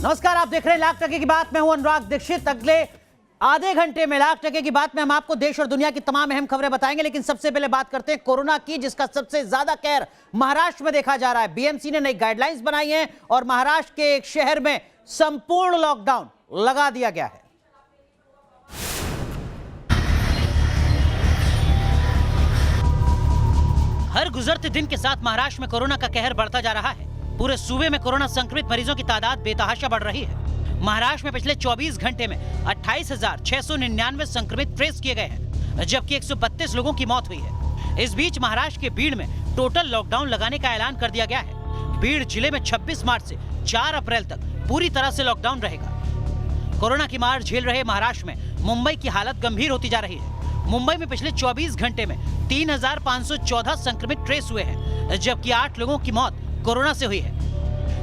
नमस्कार, आप देख रहे हैं लाख टके की बात। मैं हूं अनुराग दीक्षित। अगले आधे घंटे में लाख टके की बात में हम आपको देश और दुनिया की तमाम अहम खबरें बताएंगे, लेकिन सबसे पहले बात करते हैं कोरोना की, जिसका सबसे ज्यादा कहर महाराष्ट्र में देखा जा रहा है। बीएमसी ने नई गाइडलाइंस बनाई हैं और महाराष्ट्र के एक शहर में संपूर्ण लॉकडाउन लगा दिया गया है। हर गुजरते दिन के साथ महाराष्ट्र में कोरोना का कहर बढ़ता जा रहा है। पूरे सूबे में कोरोना संक्रमित मरीजों की तादाद बेतहाशा बढ़ रही है। महाराष्ट्र में पिछले 24 घंटे में 28,699 संक्रमित ट्रेस किए गए हैं, जबकि 132 लोगों की मौत हुई है। इस बीच महाराष्ट्र के बीड़ में टोटल लॉकडाउन लगाने का ऐलान कर दिया गया है। बीड़ जिले में 26 मार्च से 4 अप्रैल तक पूरी तरह से लॉकडाउन रहेगा। कोरोना की मार झेल रहे महाराष्ट्र में मुंबई की हालत गंभीर होती जा रही है। मुंबई में पिछले 24 घंटे में 3,514 संक्रमित ट्रेस हुए हैं, जबकि 8 लोगों की मौत कोरोना से हुई है।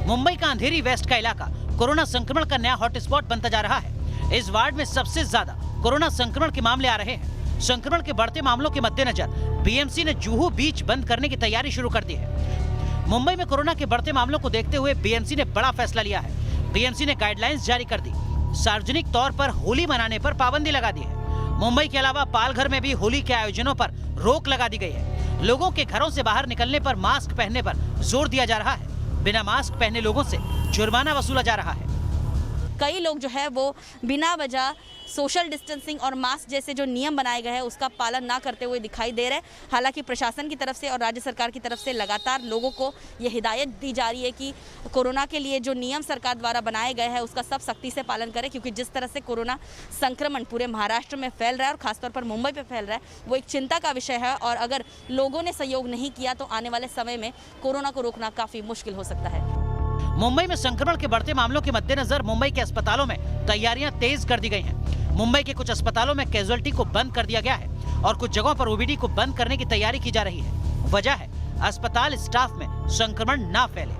मुंबई का अंधेरी वेस्ट का इलाका कोरोना संक्रमण का नया हॉटस्पॉट बनता जा रहा है। इस वार्ड में सबसे ज्यादा कोरोना संक्रमण के मामले आ रहे हैं। संक्रमण के बढ़ते मामलों के मद्देनजर बीएमसी ने जुहू बीच बंद करने की तैयारी शुरू कर दी है। मुंबई में कोरोना के बढ़ते मामलों को देखते हुए बीएमसी ने बड़ा फैसला लिया है। बीएमसी ने गाइडलाइंस जारी कर दी। सार्वजनिक तौर पर होली मनाने पर पाबंदी लगा दी है। मुंबई के अलावा पालघर में भी होली के आयोजनों पर रोक लगा दी गई है। लोगों के घरों से बाहर निकलने पर मास्क पहनने पर जोर दिया जा रहा है। बिना मास्क पहने लोगों से जुर्माना वसूला जा रहा है। कई लोग जो है वो बिना वजह सोशल डिस्टेंसिंग और मास्क जैसे जो नियम बनाए गए हैं उसका पालन ना करते हुए दिखाई दे रहे हैं। हालांकि प्रशासन की तरफ से और राज्य सरकार की तरफ से लगातार लोगों को ये हिदायत दी जा रही है कि कोरोना के लिए जो नियम सरकार द्वारा बनाए गए हैं उसका सब सख्ती से पालन करें, क्योंकि जिस तरह से कोरोना संक्रमण पूरे महाराष्ट्र में फैल रहा है और खासतौर पर मुंबई पर फैल रहा है वो एक चिंता का विषय है। और अगर लोगों ने सहयोग नहीं किया तो आने वाले समय में कोरोना को रोकना काफ़ी मुश्किल हो सकता है। मुंबई में संक्रमण के बढ़ते मामलों के मद्देनजर मुंबई के अस्पतालों में तैयारियां तेज कर दी गई हैं। मुंबई के कुछ अस्पतालों में कैजुअल्टी को बंद कर दिया गया है और कुछ जगहों पर ओपीडी को बंद करने की तैयारी की जा रही है। वजह है अस्पताल स्टाफ में संक्रमण ना फैले।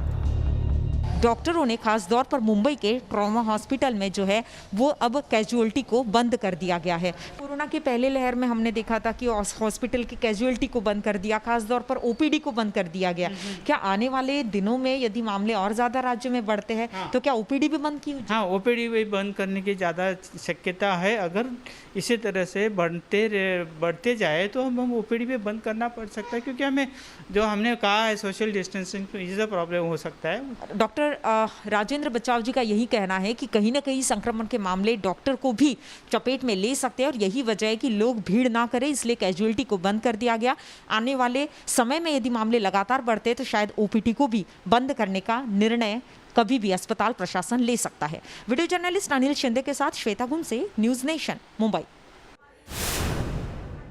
डॉक्टरों ने खास तौर पर मुंबई के ट्रॉमा हॉस्पिटल में जो है वो अब कैजुअल्टी को बंद कर दिया गया है। कोरोना की पहले लहर में हमने देखा था कि हॉस्पिटल की कैजुअल्टी को बंद कर दिया, खास तौर पर ओपीडी को बंद कर दिया गया। क्या आने वाले दिनों में यदि मामले और ज़्यादा राज्यों में बढ़ते हैं तो क्या ओपीडी भी बंद की? हाँ, ओपीडी भी बंद करने की ज़्यादा शक्यता है। अगर इसी तरह से बढ़ते जाए तो हम ओपीडी भी बंद करना पड़ सकता है, क्योंकि हमें जो हमने कहा है सोशल डिस्टेंसिंग इससे प्रॉब्लम हो सकता है। डॉक्टर राजेंद्र बचाव जी का यही कहना है कि कहीं ना कहीं संक्रमण के मामले डॉक्टर को भी चपेट में ले सकते हैं और यही वजह है कि लोग भीड़ ना करें, इसलिए कैजुअल्टी को बंद कर दिया गया। आने वाले समय में यदि मामले लगातार बढ़ते हैं तो शायद ओपीडी को भी बंद करने का निर्णय कभी भी अस्पताल प्रशासन ले सकता है। वीडियो जर्नलिस्ट अनिल शिंदे के साथ श्वेता गुंसे, न्यूज नेशन, मुंबई।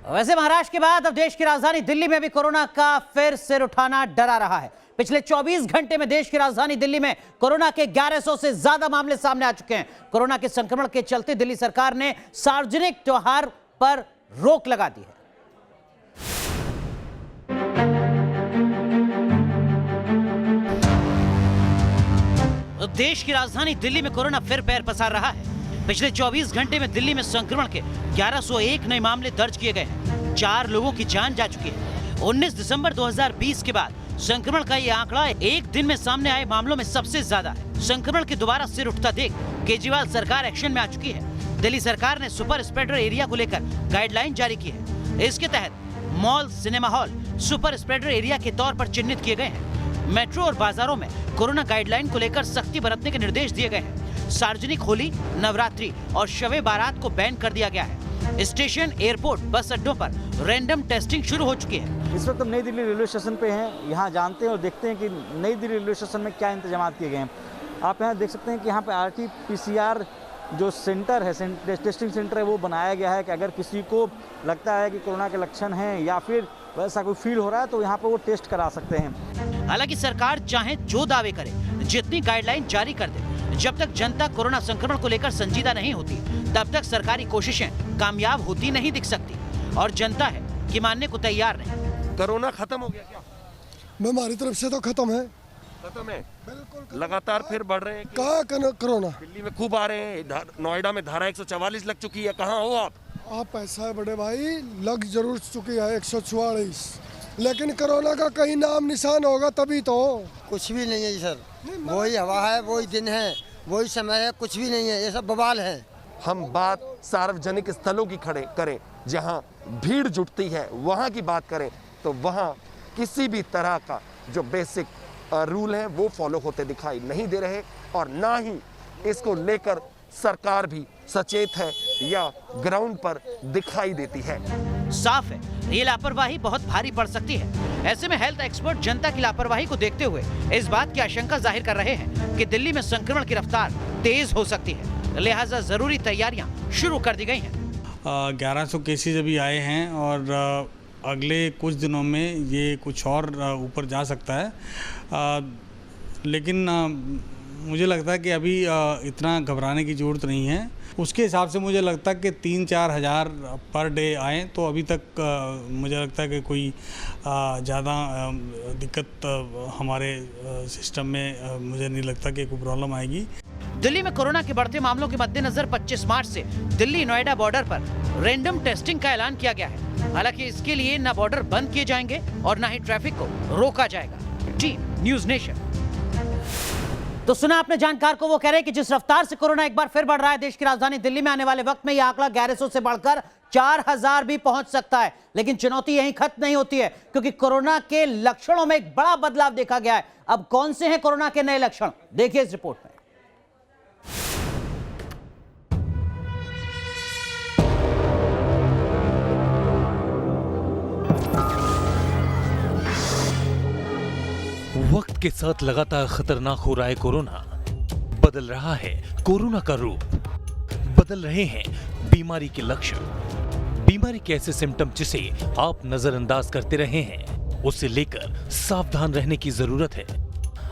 वैसे महाराष्ट्र के बाद अब देश की राजधानी दिल्ली में भी कोरोना का फिर सिर उठाना डरा रहा है। पिछले 24 घंटे में देश की राजधानी दिल्ली में कोरोना के 1100 से ज्यादा मामले सामने आ चुके हैं। कोरोना के संक्रमण के चलते दिल्ली सरकार ने सार्वजनिक त्योहार पर रोक लगा दी है। देश की राजधानी दिल्ली में कोरोना फिर पैर पसार रहा है। पिछले 24 घंटे में दिल्ली में संक्रमण के 1101 नए मामले दर्ज किए गए हैं। 4 लोगों की जान जा चुकी है। 19 दिसंबर 2020 के बाद संक्रमण का ये आंकड़ा एक दिन में सामने आए मामलों में सबसे ज्यादा है। संक्रमण के दोबारा सिर उठता देख केजरीवाल सरकार एक्शन में आ चुकी है। दिल्ली सरकार ने सुपर स्प्रेडर एरिया को लेकर गाइडलाइन जारी की है। इसके तहत mall, cinema hall super spreader area के तौर पर चिन्हित किए गए हैं। मेट्रो और बाजारों में कोरोना गाइडलाइन को लेकर सख्ती बरतने के निर्देश दिए गए हैं। सार्वजनिक होली, नवरात्रि और शवे बारात को बैन कर दिया गया है। स्टेशन, एयरपोर्ट, बस अड्डों पर रैंडम टेस्टिंग शुरू हो चुकी है। इस वक्त हम नई दिल्ली रेलवे स्टेशन पे हैं। यहाँ जानते हैं और देखते हैं कि नई दिल्ली रेलवे स्टेशन में क्या इंतजाम किए गए हैं। आप यहाँ देख सकते हैं कि यहाँ पे RT-PCR जो सेंटर है, टेस्टिंग सेंटर है, वो बनाया गया है कि अगर किसी को लगता है कि कोरोना के लक्षण हैं या फिर वैसा कोई फील हो रहा है तो यहाँ पे वो टेस्ट करा सकते हैं। हालांकि सरकार चाहे जो दावे करे, जितनी गाइडलाइन जारी कर दे, जब तक जनता कोरोना संक्रमण को लेकर संजीदा नहीं होती तब तक सरकारी कोशिशें कामयाब होती नहीं दिख सकती और जनता है कि मानने को तैयार नहीं। कोरोना खत्म हो गया क्या? हमारी तरफ से तो खत्म है। खत्म है? लगातार फिर बढ़ रहे हैं। कहाँ कोरोना? दिल्ली में खूब आ रहे हैं। नोएडा में धारा 144 लग चुकी है। कहाँ हो आप? ऐसा है बड़े भाई, लग जरूर चुकी है 144, लेकिन कोरोना का कहीं नाम निशान होगा तभी तो। कुछ भी नहीं है सर, वही हवा है, वही दिन है, वही समय है, कुछ भी नहीं है, ये सब बवाल है। हम बात सार्वजनिक स्थलों की करें जहां भीड़ जुटती है, वहां की बात करें तो वहां किसी भी तरह का जो बेसिक रूल है वो फॉलो होते दिखाई नहीं दे रहे और ना ही इसको लेकर सरकार भी सचेत है या ग्राउंड पर दिखाई देती है। साफ है ये लापरवाही बहुत भारी पड़ सकती है। ऐसे में हेल्थ एक्सपर्ट जनता की लापरवाही को देखते हुए इस बात की आशंका जाहिर कर रहे हैं कि दिल्ली में संक्रमण की रफ्तार तेज हो सकती है, लिहाजा जरूरी तैयारियां शुरू कर दी गई हैं। 1100 केसेज अभी आए हैं और अगले कुछ दिनों में ये कुछ और ऊपर जा सकता है, लेकिन मुझे लगता है कि अभी इतना घबराने की ज़रूरत नहीं है। उसके हिसाब से मुझे लगता है कि 3-4 हज़ार पर डे आए तो अभी तक मुझे लगता है कि कोई ज़्यादा दिक्कत हमारे सिस्टम में मुझे नहीं लगता कि कोई प्रॉब्लम आएगी। दिल्ली में कोरोना के बढ़ते मामलों के मद्देनजर 25 मार्च से दिल्ली नोएडा बॉर्डर पर रैंडम टेस्टिंग का ऐलान किया गया है। हालांकि इसके लिए न बॉर्डर बंद किए जाएंगे और न ही ट्रैफिक को रोका जाएगा। Team news nation. तो सुना आपने जानकार को, वो कह रहे हैं कि जिस रफ्तार से कोरोना एक बार फिर बढ़ रहा है देश की राजधानी दिल्ली में, आने वाले वक्त में यह आंकड़ा 1100 से बढ़कर 4000 भी पहुंच सकता है। लेकिन चुनौती यहीं खत्म नहीं होती है, क्योंकि कोरोना के लक्षणों में एक बड़ा बदलाव देखा गया है। अब कौन से हैं कोरोना के नए लक्षण, देखिए इस रिपोर्ट में। वक्त के साथ लगातार खतरनाक हो रहा है कोरोना। बदल रहा है कोरोना का रूप, बदल रहे हैं बीमारी के लक्षण। बीमारी के ऐसे सिम्टम जिसे आप नजरअंदाज करते रहे हैं, उसे लेकर सावधान रहने की जरूरत है।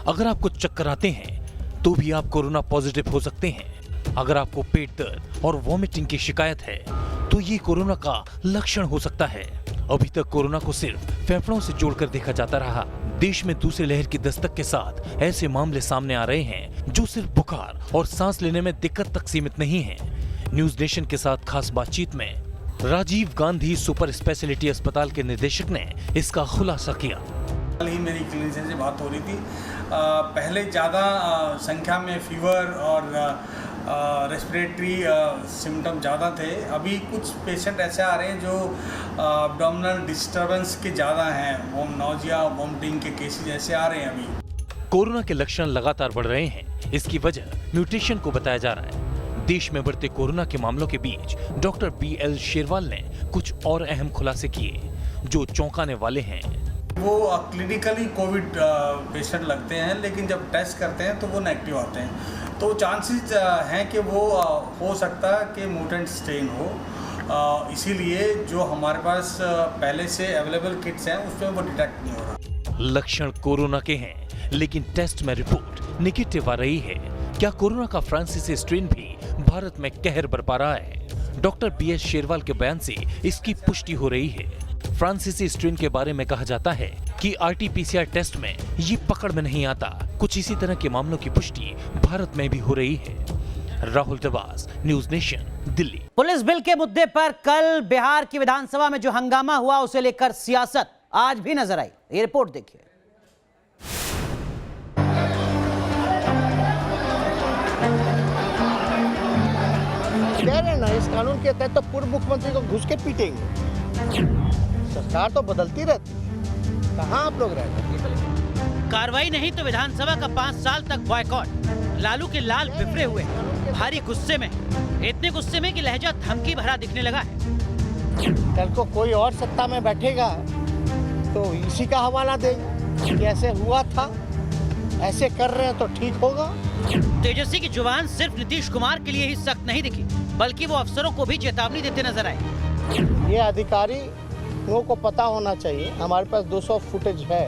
अगर आपको चक्कर आते हैं तो भी आप कोरोना पॉजिटिव हो सकते हैं। अगर आपको पेट दर्द और वॉमिटिंग की शिकायत है तो ये कोरोना का लक्षण हो सकता है। अभी तक कोरोना को सिर्फ फेफड़ों से जोड़कर देखा जाता रहा। देश में दूसरी लहर की दस्तक के साथ ऐसे मामले सामने आ रहे हैं जो सिर्फ बुखार और सांस लेने में दिक्कत तक सीमित नहीं है। न्यूज़ नेशन के साथ खास बातचीत में राजीव गांधी सुपर स्पेशलिटी अस्पताल के निदेशक ने इसका खुलासा किया। कल ही मेरी क्लिनिशियन से बात हो रही थी। पहले ज़्यादा संख्या में फीवर और रेस्पिरेटरी सिम्टम ज़्यादा थे। अभी कुछ पेशेंट ऐसे आ रहे हैं जो एब्डोमिनल डिस्टर्बेंस के ज़्यादा हैं, नौजिया वॉमिटिंग के केसेस ऐसे आ रहे हैं। अभी कोरोना के लक्षण लगातार बढ़ रहे हैं। इसकी वजह म्यूटेशन को बताया जा रहा है। देश में बढ़ते कोरोना के मामलों के बीच डॉक्टर BL शेरवाल ने कुछ और अहम खुलासे किए जो चौंकाने वाले हैं। वो क्लिनिकली कोविड पेशेंट लगते हैं, लेकिन जब टेस्ट करते हैं तो वो नेगेटिव आते हैं। तो चांसेस हैं कि वो हो सकता है कि म्यूटेंट स्ट्रेन हो। इसीलिए जो हमारे पास पहले से अवेलेबल किट्स हैं उसमें वो डिटेक्ट नहीं हो रहा। लक्षण कोरोना के हैं, लेकिन टेस्ट में रिपोर्ट नेगेटिव आ रही है। क्या कोरोना का फ्रांसीसी स्ट्रेन भी भारत में कहर बरपा रहा है? डॉक्टर BS शेरवाल के बयान से इसकी पुष्टि हो रही है। फ्रांसीसी स्ट्रेन के बारे में कहा जाता है कि RT-PCR टेस्ट में ये पकड़ में नहीं आता। कुछ इसी तरह के मामलों की पुष्टि भारत में भी हो रही है। Rahul Dewas, news nation, Delhi. Police bill के मुद्दे पर कल बिहार की विधानसभा में जो हंगामा हुआ, उसे लेकर सियासत आज भी नजर आई। ये रिपोर्ट देखिए। कह रहे ना, इस कानून के तहत तो पूर्व मुख्यमंत्री को घुस के पीटेंगे। सरकार तो बदलती रहती है, कहाँ आप लोग रहते? कार्रवाई नहीं तो विधानसभा का 5 साल तक बॉयकॉट। लालू के लाल बिफरे हुए, भारी गुस्से में, इतने गुस्से में कि लहजा धमकी भरा दिखने लगा है। कल को कोई और सत्ता में बैठेगा तो इसी का हवाला देंगे कि ऐसे हुआ था, ऐसे कर रहे हैं तो ठीक होगा। तेजस्वी की जुबान सिर्फ नीतीश कुमार के लिए ही सख्त नहीं दिखी, बल्कि वो अफसरों को भी चेतावनी देते नजर आए। ये अधिकारी लोगों को पता होना चाहिए। हमारे पास 200 फुटेज है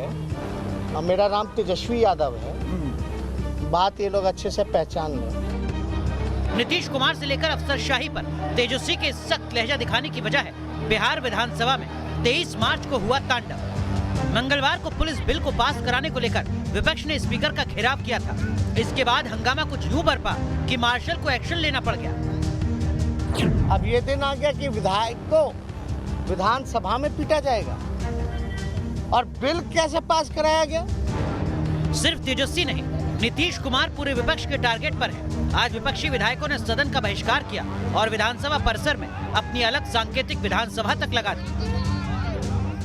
और मेरा नाम तेजस्वी यादव है। बात ये लोग अच्छे से पहचान लें। नीतीश कुमार से लेकर अफसरशाही पर तेजस्वी के सख्त लहजा दिखाने की वजह है बिहार विधानसभा में 23 मार्च को हुआ तांडव। मंगलवार को पुलिस बिल को पास कराने को लेकर विपक्ष ने स्पीकर का घेराव किया था। इसके बाद हंगामा कुछ यूं बरपा कि मार्शल को एक्शन लेना पड़ गया। अब ये दिन आ गया कि विधायक को विधानसभा में पीटा जाएगा। और बिल कैसे पास कराया गया? सिर्फ तेजस्वी नहीं, नीतीश कुमार पूरे विपक्ष के टारगेट पर है। आज विपक्षी विधायकों ने सदन का बहिष्कार किया और विधानसभा परिसर में अपनी अलग सांकेतिक विधानसभा तक लगा दी।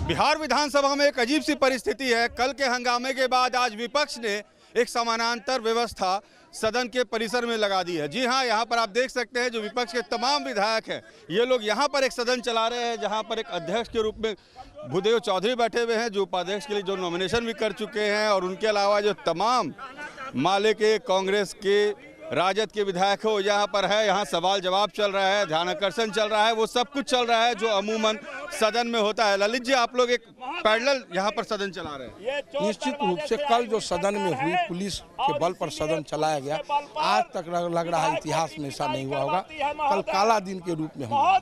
बिहार विधानसभा में एक अजीब सी परिस्थिति है। कल के हंगामे के बाद आज विपक्ष ने एक समानांतर व्यवस्था सदन के परिसर में लगा दी है। जी हाँ, यहाँ पर आप देख सकते हैं जो विपक्ष के तमाम विधायक हैं, ये लोग यहाँ पर एक सदन चला रहे हैं जहाँ पर एक अध्यक्ष के रूप में भूदेव चौधरी बैठे हुए हैं, जो उपाध्यक्ष के लिए जो नॉमिनेशन भी कर चुके हैं, और उनके अलावा जो तमाम माले के, कांग्रेस के, राजद के विधायक हो यहाँ पर है। यहाँ सवाल जवाब चल रहा है, ध्यान आकर्षण चल रहा है, वो सब कुछ चल रहा है जो अमूमन सदन में होता है। ललित जी, आप लोग एक पैरेलल यहाँ पर सदन चला रहे हैं। निश्चित रूप से कल जो सदन में हुई, पुलिस के बल पर सदन चलाया गया, आज तक लग रहा है इतिहास में ऐसा नहीं हुआ होगा। कल काला दिन के रूप में हुआ।